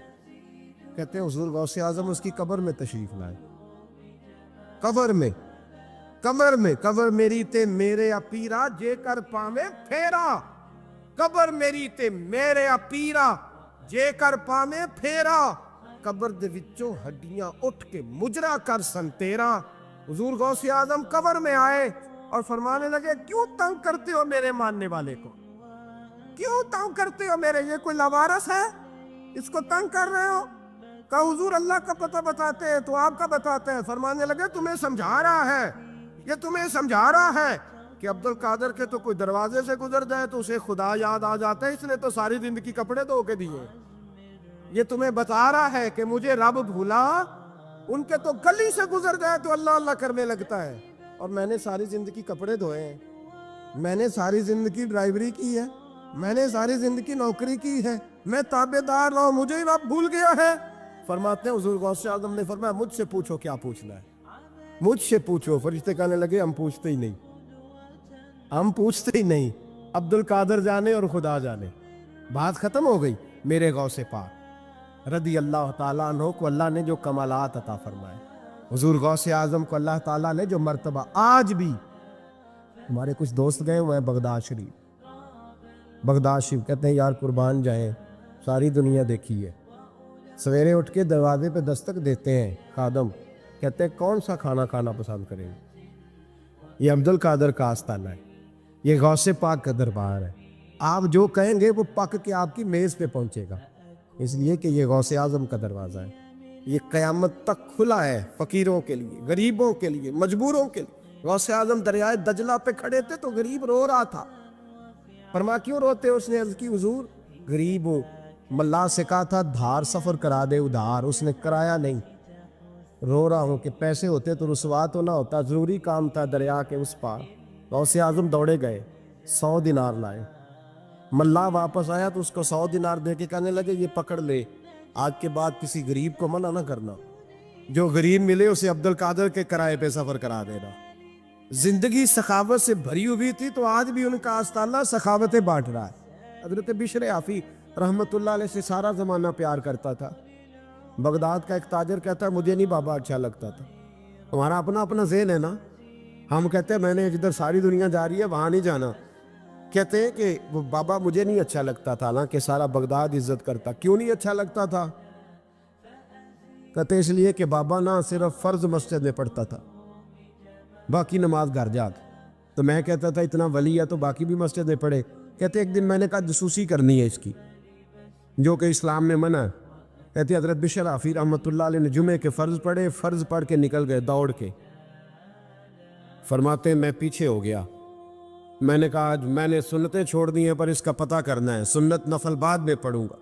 کہتے ہیں حضور غوث اعظم اس کی قبر میں تشریف لائے, قبر میری تے میرے اپیرا جے کر پاوے پھیرا, قبر میری تے میرے اپیرا جے کر پاوے پھیرا, قبر دے وچوں ہڈیاں اٹھ کے مجرا کر سن تیرا. حضور غوث اعظم قبر میں آئے اور فرمانے لگے کیوں تنگ کرتے ہو میرے ماننے والے کو, کیوں تنگ کرتے ہو میرے, یہ کوئی لوارث ہے اس کو تنگ کر رہے ہو؟ کہا حضور اللہ کا پتہ بتاتے ہیں تو آپ کا بتاتے ہیں. فرمانے لگے تمہیں سمجھا رہا ہے, یہ تمہیں سمجھا رہا ہے کہ عبد القادر کے تو کوئی دروازے سے گزر جائے تو اسے خدا یاد آ جاتا ہے, اس نے تو ساری زندگی کپڑے دھو کے دیے. یہ تمہیں بتا رہا ہے کہ مجھے رب بھولا, ان کے تو گلی سے گزر جائے تو اللہ اللہ کرنے لگتا ہے, اور میں نے ساری زندگی کپڑے دھوئے ہیں, میں نے ساری زندگی ڈرائیوری کی ہے, میں نے ساری زندگی نوکری کی ہے, میں تابع دار رہا ہوں, مجھے ہی رب بھول گیا ہے. فرماتے ہیں حضور غوث اعظم نے فرمایا مجھ سے پوچھو کیا پوچھنا ہے. مجھ سے پوچھو. فرشتے کہنے لگے ہم پوچھتے ہی نہیں, ہم پوچھتے ہی نہیں, عبد القادر جانے اور خدا جانے. بات ختم ہو گئی. میرے غوث پاک رضی اللہ تعالیٰ عنہ کو اللہ نے جو کمالات عطا فرمائے, حضور غوث اعظم کو اللہ تعالیٰ نے جو مرتبہ, آج بھی ہمارے کچھ دوست گئے ہوئے ہیں بغداد شریف. بغداد شریف کہتے ہیں یار قربان جائیں, ساری دنیا دیکھی ہے. سویرے اٹھ کے دروازے پہ دستک دیتے ہیں خادم, کہتے ہیں کون سا کھانا کھانا پسند کریں گے. یہ عبد القادر کا آستانہ ہے, یہ غوث پاک کا دربار ہے. آپ جو کہیں گے وہ پک کے آپ کی میز پہ پہنچے گا, اس لیے کہ یہ غوث اعظم کا دروازہ ہے. یہ قیامت تک کھلا ہے فقیروں کے لیے, غریبوں کے لیے, مجبوروں کے لیے. غوث اعظم دریائے دجلہ پہ کھڑے تھے تو غریب رو رہا تھا. فرما کیوں روتے؟ اس نے عرض کی حضور غریب ہوں, ملا سے کہا تھا دھار سفر کرا دے ادھار, اس نے کرایا نہیں. رو رہا ہوں کہ پیسے ہوتے تو رسوا تو نہ ہوتا, ضروری کام تھا دریا کے اس پار. غوث اعظم دوڑے گئے, 100 دینار لائے. ملا واپس آیا تو اس کو 100 دینار دے کے کہنے لگے یہ پکڑ لے, آج کے بعد کسی غریب کو منع نہ کرنا, جو غریب ملے اسے عبد القادر کے کرائے پہ سفر کرا دینا. زندگی سخاوت سے بھری ہوئی تھی تو آج بھی ان کا آستانہ سخاوتیں بانٹ رہا ہے. حضرت بشر عافی رحمۃ اللہ علیہ سے سارا زمانہ پیار کرتا تھا. بغداد کا ایک تاجر کہتا ہے مجھے نہیں بابا اچھا لگتا تھا. ہمارا اپنا اپنا ذہن ہے نا, ہم کہتے ہیں میں نے جدھر ساری دنیا جا رہی ہے وہاں نہیں جانا. کہتے ہیں کہ وہ بابا مجھے نہیں اچھا لگتا تھا, حالانکہ سارا بغداد عزت کرتا. کیوں نہیں اچھا لگتا تھا؟ کہتے اس لیے کہ بابا نہ صرف فرض مسجد میں پڑھتا تھا, باقی نماز گھر جا کے. تو میں کہتا تھا اتنا ولی ہے تو باقی بھی مسجد میں پڑھے. کہتے ایک دن میں نے کہا جسوسی کرنی ہے اس کی, جو کہ اسلام میں منع ہے. کہتے حضرت بشر عافی رحمۃ اللہ علیہ نے جمعے کے فرض پڑھے, فرض پڑھ کے نکل گئے دوڑ کے. فرماتے میں پیچھے ہو گیا, میں نے کہا آج میں نے سنتیں چھوڑ دی ہیں پر اس کا پتہ کرنا ہے, سنت نفل بعد میں پڑھوں گا.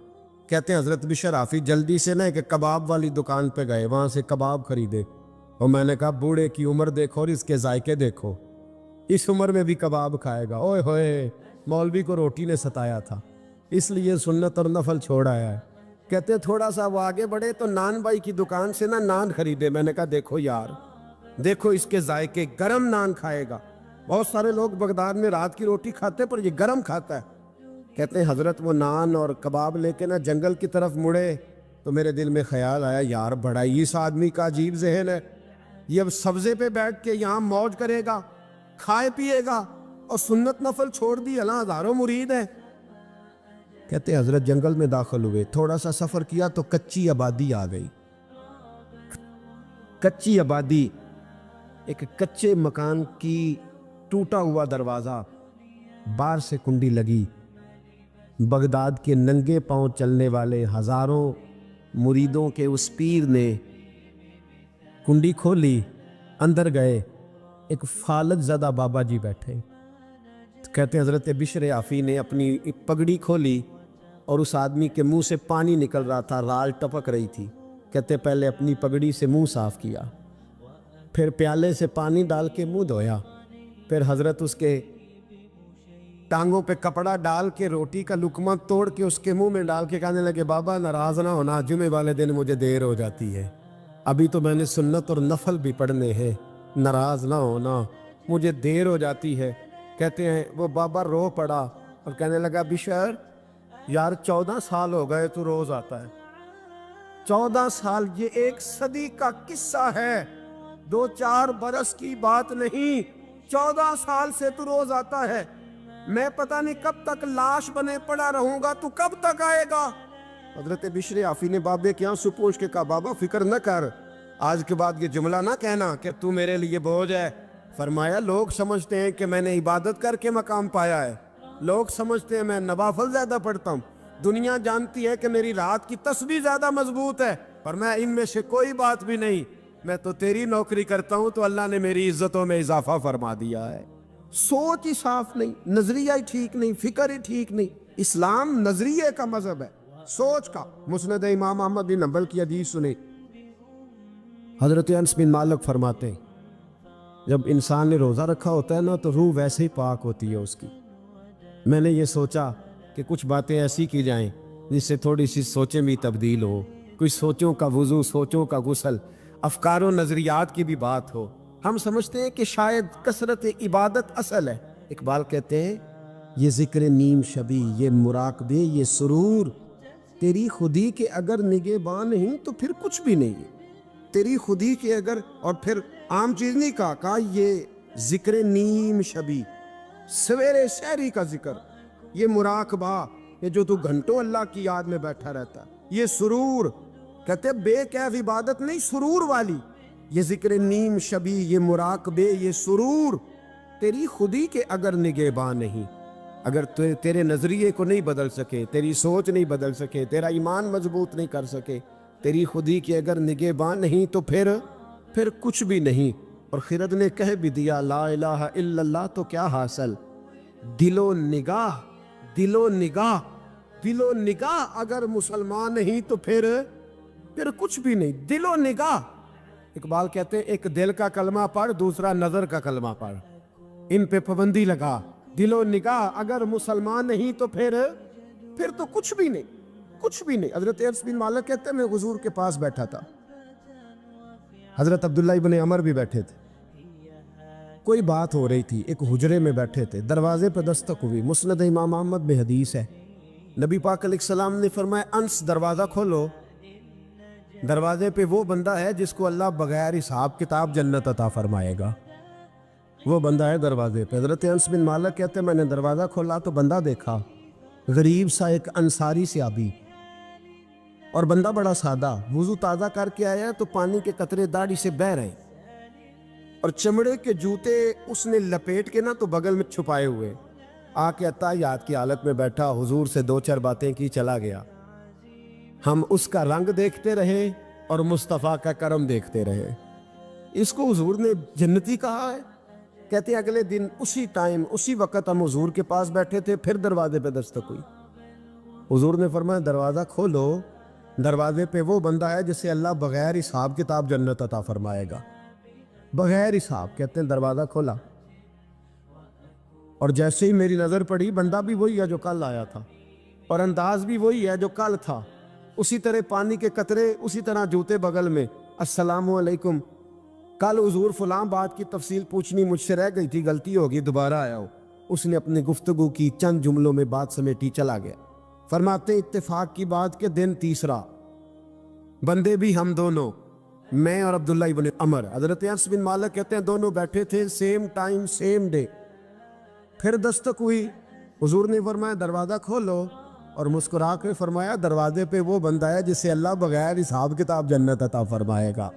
کہتے ہیں حضرت بشر عافی جلدی سے نا کہ کباب والی دکان پہ گئے, وہاں سے کباب خریدے. اور میں نے کہا بوڑھے کی عمر دیکھو اور اس کے ذائقے دیکھو, اس عمر میں بھی کباب کھائے گا. اوئے ہوئے, مولوی کو روٹی نے ستایا تھا اس لیے سنت اور نفل چھوڑ آیا ہے. کہتے تھوڑا سا وہ آگے بڑھے تو نان بھائی کی دکان سے نا نان خریدے. میں نے کہا دیکھو یار, دیکھو اس کے ذائقے, گرم نان کھائے گا. بہت سارے لوگ بغداد میں رات کی روٹی کھاتے پر یہ گرم کھاتا ہے. کہتے ہیں حضرت وہ نان اور کباب لے کے نا جنگل کی طرف مڑے تو میرے دل میں خیال آیا یار بڑا ہی اس آدمی کا عجیب ذہن ہے, یہ اب سبزے پہ بیٹھ کے یہاں موج کرے گا, کھائے پیے گا, اور سنت نفل چھوڑ دی, اللہ ہزاروں مرید ہیں. کہتے ہیں حضرت جنگل میں داخل ہوئے, تھوڑا سا سفر کیا تو کچی آبادی آ گئی. کچی آبادی, ایک کچے مکان کی ٹوٹا ہوا دروازہ, باہر سے کنڈی لگی. بغداد کے ننگے پاؤں چلنے والے ہزاروں مریدوں کے اس پیر نے کنڈی کھولی, اندر گئے, ایک فالج زدہ بابا جی بیٹھے. کہتے حضرت بشر عافی نے اپنی پگڑی کھولی اور اس آدمی کے منہ سے پانی نکل رہا تھا, رال ٹپک رہی تھی. کہتے پہلے اپنی پگڑی سے منہ صاف کیا, پھر پیالے سے پانی ڈال کے منہ دھویا, پھر حضرت اس کے ٹانگوں پہ کپڑا ڈال کے روٹی کا لقمہ توڑ کے اس کے منہ میں ڈال کے کہنے لگے بابا ناراض نہ ہونا, جمعے والے دن مجھے دیر ہو جاتی ہے, ابھی تو میں نے سنت اور نفل بھی پڑھنے ہیں, ناراض نہ ہونا مجھے دیر ہو جاتی ہے. کہتے ہیں وہ بابا رو پڑا اور کہنے لگا بشر یار 14 سال ہو گئے تو روز آتا ہے. 14 سال, یہ 1 صدی کا قصہ ہے, 2-4 برس کی بات نہیں. 14 سال سے تو روز آتا ہے. میں پتہ نہیں کب تک لاش بنے پڑا رہوں گا, تو کب تک آئے گا؟ حضرت بشر عافی نے بابے کے آنسو پوچھ کے کہا بابا فکر نہ کر, آج کے بعد یہ جملہ نہ کہنا کہ تو میرے لیے بوجھ ہے. فرمایا لوگ سمجھتے ہیں کہ میں نے عبادت کر کے مقام پایا ہے, لوگ سمجھتے ہیں میں نوافل زیادہ پڑھتا ہوں, دنیا جانتی ہے کہ میری رات کی تسبیح زیادہ مضبوط ہے, پر میں ان میں سے کوئی بات بھی نہیں. میں تو تیری نوکری کرتا ہوں تو اللہ نے میری عزتوں میں اضافہ فرما دیا ہے. سوچ ہی صاف نہیں, نظریہ ہی ٹھیک نہیں, فکر ہی ٹھیک نہیں. اسلام نظریے کا مذہب ہے, سوچ کا. مسند امام احمد بن حنبل کی حدیث سنیں, حضرت انس بن مالک فرماتے ہیں جب انسان نے روزہ رکھا ہوتا ہے نا تو روح ویسے ہی پاک ہوتی ہے اس کی. میں نے یہ سوچا کہ کچھ باتیں ایسی کی جائیں جس سے تھوڑی سی سوچیں بھی تبدیل ہو, کچھ سوچوں کا وضو, سوچوں کا غسل, افکار و نظریات کی بھی بات ہو. ہم سمجھتے ہیں کہ شاید کثرت عبادت اصل ہے. اقبال کہتے ہیں یہ ذکر نیم شبی، یہ مراقبے، یہ سرور، تیری خودی کے اگر نگہباں نہیں تو پھر کچھ بھی نہیں ہے. تیری خودی کے اگر، اور پھر عام چیز نہیں کہا یہ ذکر نیم شبی، سویرے سحری کا ذکر، یہ مراقبہ، یہ جو تو گھنٹوں اللہ کی یاد میں بیٹھا رہتا ہے، یہ سرور، کہتے بے کیف عبادت نہیں، سرور والی، یہ ذکر نیم شبی، یہ مراقبے، یہ سرور، تیری خودی کے اگر نگہباں نہیں، اگر تیرے نظریے کو نہیں بدل سکے، تیری سوچ نہیں بدل سکے، تیرا ایمان مضبوط نہیں کر سکے، تیری خودی کے اگر نگہباں نہیں تو پھر کچھ بھی نہیں. اور خرد نے کہہ بھی دیا لا الہ الا اللہ تو کیا حاصل، دل و نگاہ، دل و نگاہ، دل و نگاہ اگر مسلمان نہیں تو پھر کچھ بھی نہیں. دل و نگاہ، اقبال کہتے ہیں ایک دل کا کلمہ پڑھ، دوسرا نظر کا کلمہ پڑھ، ان پہ پابندی لگا. دل و نگاہ اگر مسلمان نہیں تو پھر تو کچھ بھی نہیں، کچھ بھی نہیں. حضرت انس بن مالک کہتے ہیں میں حضور کے پاس بیٹھا تھا، حضرت عبداللہ ابن عمر بھی بیٹھے تھے، کوئی بات ہو رہی تھی، ایک حجرے میں بیٹھے تھے، دروازے پہ دستک ہوئی. مسند امام احمد میں حدیث ہے، نبی پاک علیہ السلام نے فرمایا انس دروازہ کھولو، دروازے پہ وہ بندہ ہے جس کو اللہ بغیر حساب کتاب جنت عطا فرمائے گا، وہ بندہ ہے دروازے پہ. حضرت انس بن مالک کہتے ہیں میں نے دروازہ کھولا تو بندہ دیکھا، غریب سا ایک انصاری صحابی، اور بندہ بڑا سادہ، وضو تازہ کر کے آیا تو پانی کے قطرے داڑھی سے بہہ رہے، اور چمڑے کے جوتے اس نے لپیٹ کے تو بغل میں چھپائے ہوئے، آ کے عطایات کی حالت میں بیٹھا، حضور سے دو چار باتیں کی، چلا گیا. ہم اس کا رنگ دیکھتے رہے اور مصطفیٰ کا کرم دیکھتے رہے. اس کو حضور نے جنتی کہا ہے. کہتے ہیں اگلے دن اسی ٹائم اسی وقت ہم حضور کے پاس بیٹھے تھے، پھر دروازے پہ دستک ہوئی. حضور نے فرمایا دروازہ کھولو، دروازے پہ وہ بندہ ہے جسے اللہ بغیر حساب کتاب جنت عطا فرمائے گا، بغیر حساب. کہتے ہیں دروازہ کھولا اور جیسے ہی میری نظر پڑی، بندہ بھی وہی ہے جو کل آیا تھا، اور انداز بھی وہی ہے جو کل تھا، اسی طرح پانی کے قطرے، اسی طرح جوتے بغل میں. السلام علیکم، کل حضور فلاں بات کی تفصیل پوچھنی مجھ سے رہ گئی تھی، غلطی ہوگی، دوبارہ آیا ہو. اس نے اپنی گفتگو کی، چند جملوں میں بات سمیٹی، چلا گیا. فرماتے ہیں اتفاق کی بات کہ دن تیسرا، بندے بھی ہم دونوں، میں اور عبداللہ ابن عمر. حضرت انس بن مالک کہتے ہیں دونوں بیٹھے تھے، سیم ٹائم سیم ڈے. پھر دستک ہوئی، حضور نے فرمایا دروازہ کھولو، اور مسکرا کے فرمایا دروازے پہ وہ بندہ ہے جسے اللہ بغیر حساب کتاب جنت عطا فرمائے گا.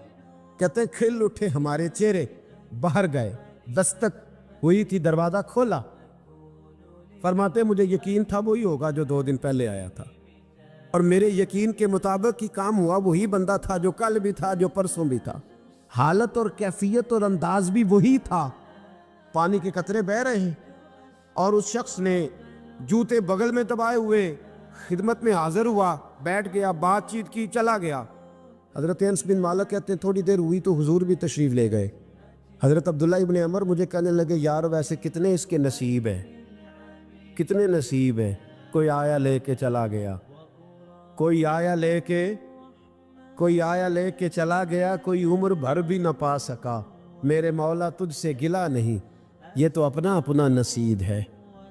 کہتے ہیں کھل اٹھے ہمارے چہرے، باہر گئے، دستک ہوئی تھی، دروازہ کھولا. فرماتے مجھے یقین تھا وہی ہوگا جو 2 دن پہلے آیا تھا، اور میرے یقین کے مطابق ہی کام ہوا، وہی بندہ تھا جو کل بھی تھا، جو پرسوں بھی تھا، حالت اور کیفیت اور انداز بھی وہی تھا. پانی کے قطرے بہہ رہے ہیں، اور اس شخص نے جوتے بغل میں دبائے ہوئے خدمت میں حاضر ہوا، بیٹھ گیا، بات چیت کی، چلا گیا. حضرت انس بن مالک کہتے ہیں تھوڑی دیر ہوئی تو حضور بھی تشریف لے گئے. حضرت عبداللہ ابن عمر مجھے کہنے لگے یار ویسے کتنے اس کے نصیب ہیں، کتنے نصیب ہیں. کوئی آیا لے کے چلا گیا، کوئی آیا لے کے چلا گیا، کوئی عمر بھر بھی نہ پا سکا. میرے مولا تجھ سے گلا نہیں، یہ تو اپنا اپنا نصیب ہے،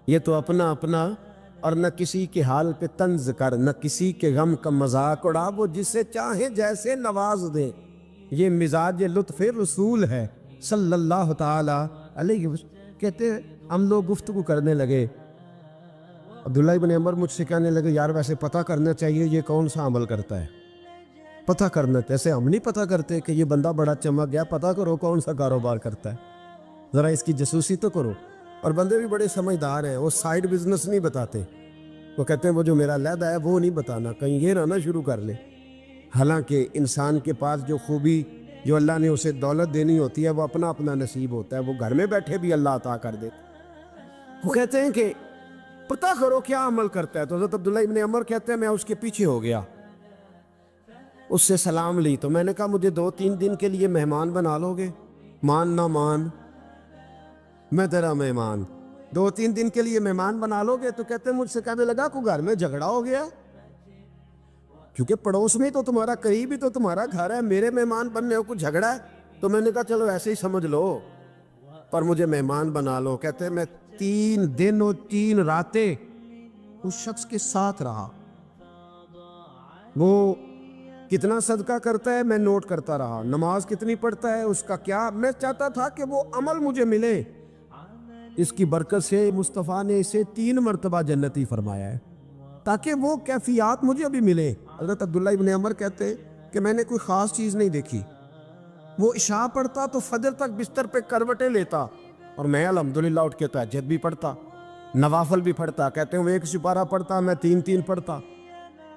یہ تو اپنا اپنا. اور نہ کسی کے حال پہ طنز کر، نہ کسی کے غم کا مذاق اڑا، وہ جسے چاہے جیسے نواز دے. یہ مزاج لطف رسول ہے صلی اللہ تعالی علیہ وسلم. کہتے ہیں ہم لوگ گفتگو کرنے لگے. عبداللہ ابن عمر مجھ سے کہنے لگے یار ویسے پتہ کرنا چاہیے یہ کون سا عمل کرتا ہے، پتہ کرنا. ایسے ہم نہیں پتہ کرتے کہ یہ بندہ بڑا چمک گیا، پتہ کرو کون سا کاروبار کرتا ہے، ذرا اس کی جاسوسی تو کرو. اور بندے بھی بڑے سمجھدار ہیں، وہ سائیڈ بزنس نہیں بتاتے. وہ کہتے ہیں وہ جو میرا علیحدہ ہے وہ نہیں بتانا، کہیں یہ نہ شروع کر لے. حالانکہ انسان کے پاس جو خوبی، جو اللہ نے اسے دولت دینی ہوتی ہے، وہ اپنا اپنا نصیب ہوتا ہے، وہ گھر میں بیٹھے بھی اللہ عطا کر دے. وہ کہتے ہیں کہ پتہ کرو کیا عمل کرتا ہے. تو حضرت عبداللہ ابن عمر کہتے ہیں میں اس کے پیچھے ہو گیا، اس سے سلام لی. تو میں نے کہا مجھے 2-3 دن کے لیے مہمان بنا لو گے؟ مان نہ مان، میں تیرا مہمان. 2-3 دن کے لیے مہمان بنا لو گے؟ تو کہتے ہیں مجھ سے کہنے لگا کو گھر میں جھگڑا ہو گیا، کیونکہ پڑوس میں تو تمہارا، قریب ہی تو تمہارا گھر ہے، میرے مہمان بننے کو کچھ جھگڑا ہے. تو میں نے کہا چلو ایسے ہی سمجھ لو پر مجھے مہمان بنا لو. کہتے ہیں میں 3 دن اور 3 راتیں اس شخص کے ساتھ رہا. وہ کتنا صدقہ کرتا ہے میں نوٹ کرتا رہا, نماز کتنی پڑھتا ہے اس کا کیا. میں چاہتا تھا کہ وہ عمل مجھے ملے. اس کی برکت سے مصطفیٰ نے اسے 3 مرتبہ جنتی فرمایا ہے تاکہ وہ کیفیات مجھے ابھی ملے. حضرت عبداللہ ابن عمر کہتے کہ میں نے کوئی خاص چیز نہیں دیکھی. وہ عشاء پڑھتا تو فجر تک بستر پہ کروٹیں لیتا اور میں الحمدللہ اٹھ کے تہجد بھی پڑھتا, نوافل بھی پڑھتا. کہتے ہیں وہ 1 سپارہ پڑھتا, میں 3 پڑھتا.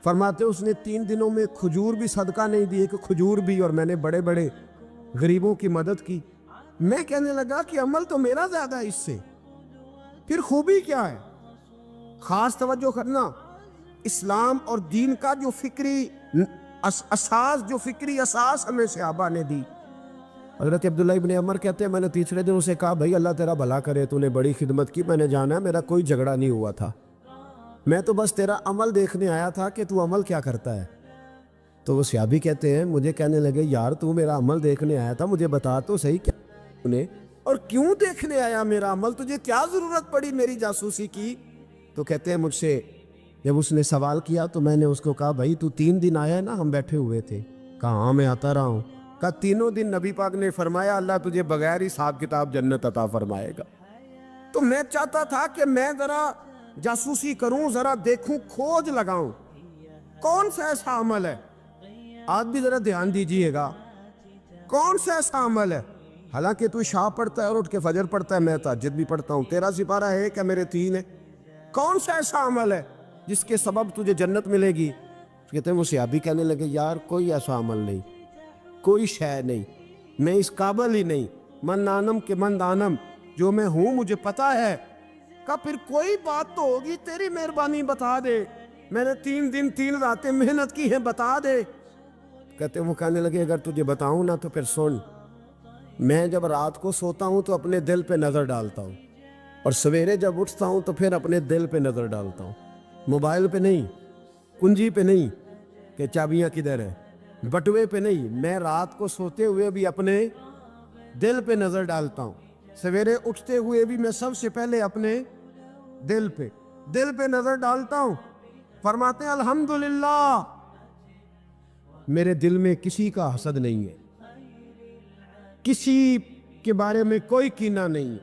فرماتے اس نے 3 دنوں میں کھجور بھی صدقہ نہیں دیے کہ کھجور بھی, اور میں نے بڑے بڑے غریبوں کی مدد کی. میں کہنے لگا کہ عمل تو میرا زیادہ ہے اس سے, پھر خوبی کیا ہے. خاص توجہ کرنا, اسلام اور دین کا جو فکری اساس ہمیں صحابہ نے دی. حضرت عبداللہ ابن عمر کہتے ہیں میں نے تیسرے دن اسے کہا بھائی اللہ تیرا بھلا کرے, تو نے بڑی خدمت کی, میں نے جانا ہے, میرا کوئی جھگڑا نہیں ہوا تھا, میں تو بس تیرا عمل دیکھنے آیا تھا کہ تو عمل کیا کرتا ہے. تو وہ صحابی کہتے ہیں مجھے کہنے لگے یار تو میرا عمل دیکھنے آیا تھا, مجھے بتا تو صحیح کیا انہیں, اور کیوں دیکھنے آیا میرا عمل, تجھے کیا ضرورت پڑی میری جاسوسی کی. تو کہتے ہیں مجھ سے جب اس نے سوال کیا تو میں نے اس کو کہا بھائی تو 3 دن آیا ہے نا, ہم بیٹھے ہوئے تھے. کہا ہاں میں آتا رہا ہوں. کہا 3 دن نبی پاک نے فرمایا اللہ تجھے بغیر حساب کتاب جنت عطا فرمائے گا. تو میں چاہتا تھا کہ میں ذرا جاسوسی کروں, ذرا دیکھوں, کھوج لگاؤں کون سا ایسا عمل ہے. آج بھی ذرا دھیان دیجئے گا, کون سا ایسا عمل ہے. حالانکہ تو عشاء پڑھتا ہے اور اٹھ کے فجر پڑھتا ہے, میں تہجد بھی پڑھتا ہوں, تیرا سپارہ ہے کہ میرے 3 ہے. کون سا ایسا عمل ہے جس کے سبب تجھے جنت ملے گی. کہتے ہیں وہ صحابی کہنے لگے یار کوئی ایسا عمل نہیں, کوئی شے نہیں, میں اس قابل ہی نہیں. من نانم کے من دانم, جو میں ہوں مجھے پتا ہے. کہا پھر کوئی بات تو ہوگی, تیری مہربانی بتا دے, میں نے 3 دن 3 راتیں محنت کی ہیں, بتا دے. کہتے ہیں وہ کہنے لگے اگر تجھے بتاؤں نا تو پھر سن. میں جب رات کو سوتا ہوں تو اپنے دل پہ نظر ڈالتا ہوں, اور سویرے جب اٹھتا ہوں تو پھر اپنے دل پہ نظر ڈالتا ہوں, موبائل پہ نہیں, کنجی پہ نہیں کہ چابیاں کدھر ہیں, بٹوے پہ نہیں. میں رات کو سوتے ہوئے بھی اپنے دل پہ نظر ڈالتا ہوں, سویرے اٹھتے ہوئے بھی میں سب سے پہلے اپنے دل پہ نظر ڈالتا ہوں. فرماتے ہیں الحمدللہ میرے دل میں کسی کا حسد نہیں ہے, کسی کے بارے میں کوئی کینہ نہیں,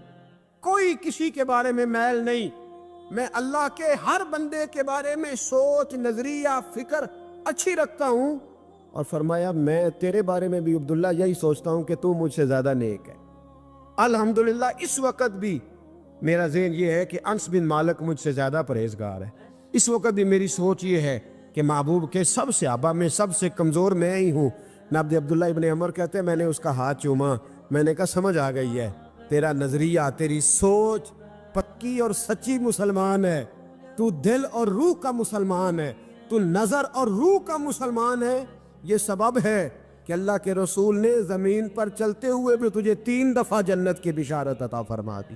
کوئی کسی کے بارے میں میل نہیں. میں اللہ کے ہر بندے کے بارے میں سوچ, نظریہ, فکر اچھی رکھتا ہوں. اور فرمایا میں تیرے بارے میں بھی عبداللہ یہی سوچتا ہوں کہ تو مجھ سے زیادہ نیک ہے. الحمدللہ اس وقت بھی میرا ذہن یہ ہے کہ انس بن مالک مجھ سے زیادہ پرہیزگار ہے. اس وقت بھی میری سوچ یہ ہے کہ محبوب کے سب صحابہ میں سب سے کمزور میں ہی ہوں. نابد عبداللہ ابن عمر کہتے ہیں میں نے اس کا ہاتھ چوما, میں نے کہا سمجھ آ گئی ہے, تیرا نظریہ, تیری سوچ پکی اور سچی مسلمان ہے, تو دل اور روح کا مسلمان ہے, تو نظر اور روح کا مسلمان ہے. یہ سبب ہے کہ اللہ کے رسول نے زمین پر چلتے ہوئے بھی تجھے 3 دفعہ جنت کی بشارت عطا فرما دی.